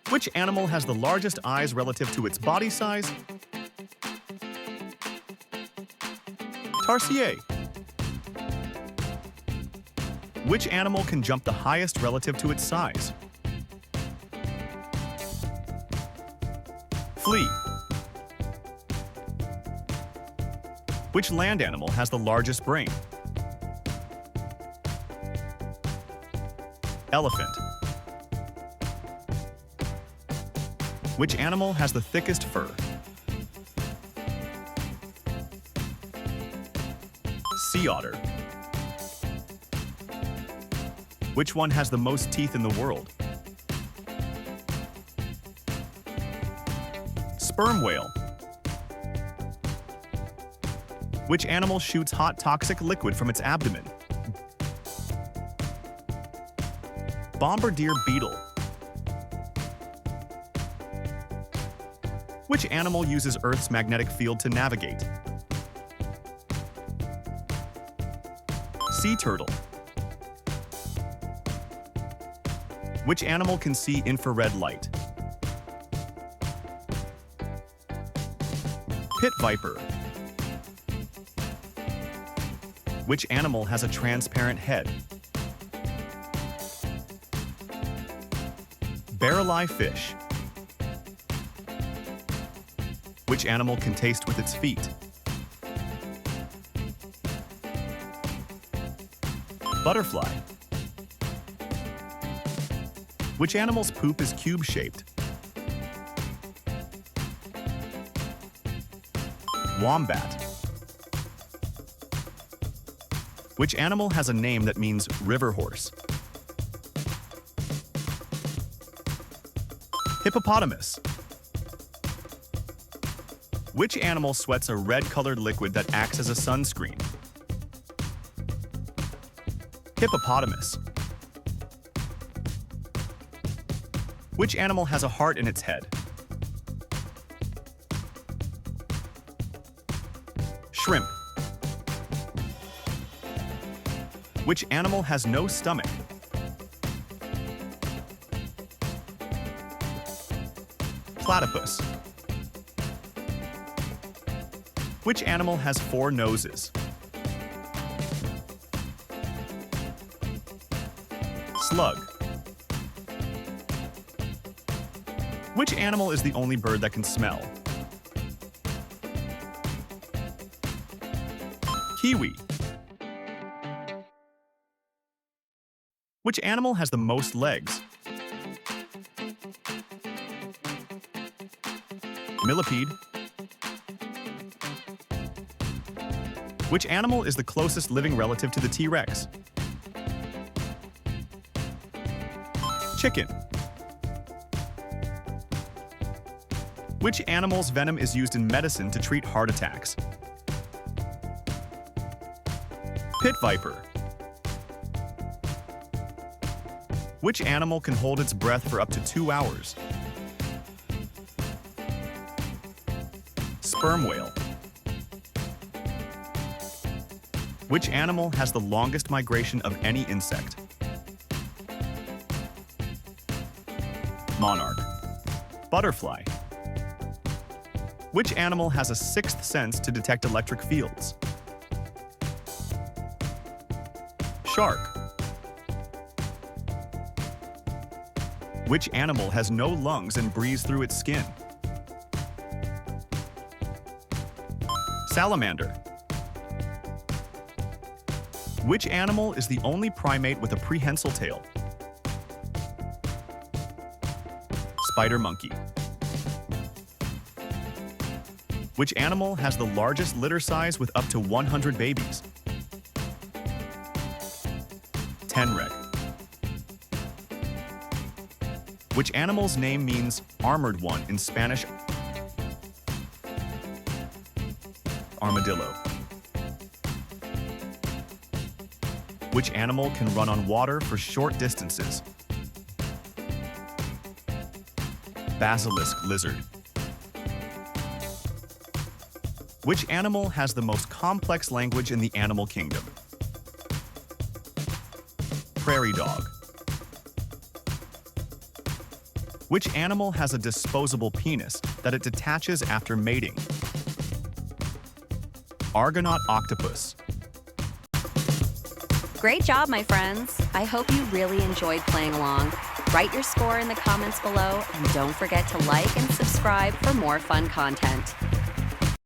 Which animal has the largest eyes relative to its body size? Tarsier. Which animal can jump the highest relative to its size? Flea. Which land animal has the largest brain? Elephant. Which animal has the thickest fur? Sea otter. Which one has the most teeth in the world? Sperm whale. Which animal shoots hot toxic liquid from its abdomen? Bombardier beetle. Which animal uses Earth's magnetic field to navigate? Sea turtle. Which animal can see infrared light? Pit viper. Which animal has a transparent head? Barrel-eye fish. Which animal can taste with its feet? Butterfly. Which animal's poop is cube-shaped? Wombat. Which animal has a name that means river horse? Hippopotamus. Which animal sweats a red-colored liquid that acts as a sunscreen? Hippopotamus. Which animal has a heart in its head? Shrimp. Which animal has no stomach? Platypus. Which animal has 4 noses? Slug. Which animal is the only bird that can smell? Kiwi. Which animal has the most legs? Millipede. Which animal is the closest living relative to the T-Rex? Chicken. Which animal's venom is used in medicine to treat heart attacks? Pit viper. Which animal can hold its breath for up to 2 hours? Sperm whale. Which animal has the longest migration of any insect? Monarch. Butterfly. Which animal has a 6th sense to detect electric fields? Shark. Which animal has no lungs and breathes through its skin? Salamander. Which animal is the only primate with a prehensile tail? Spider monkey. Which animal has the largest litter size with up to 100 babies? Tenrec. Which animal's name means armored one in Spanish? Armadillo. Which animal can run on water for short distances? Basilisk lizard. Which animal has the most complex language in the animal kingdom? Prairie dog. Which animal has a disposable penis that it detaches after mating? Argonaut octopus. Great job, my friends. I hope you really enjoyed playing along. Write your score in the comments below, and don't forget to like and subscribe for more fun content.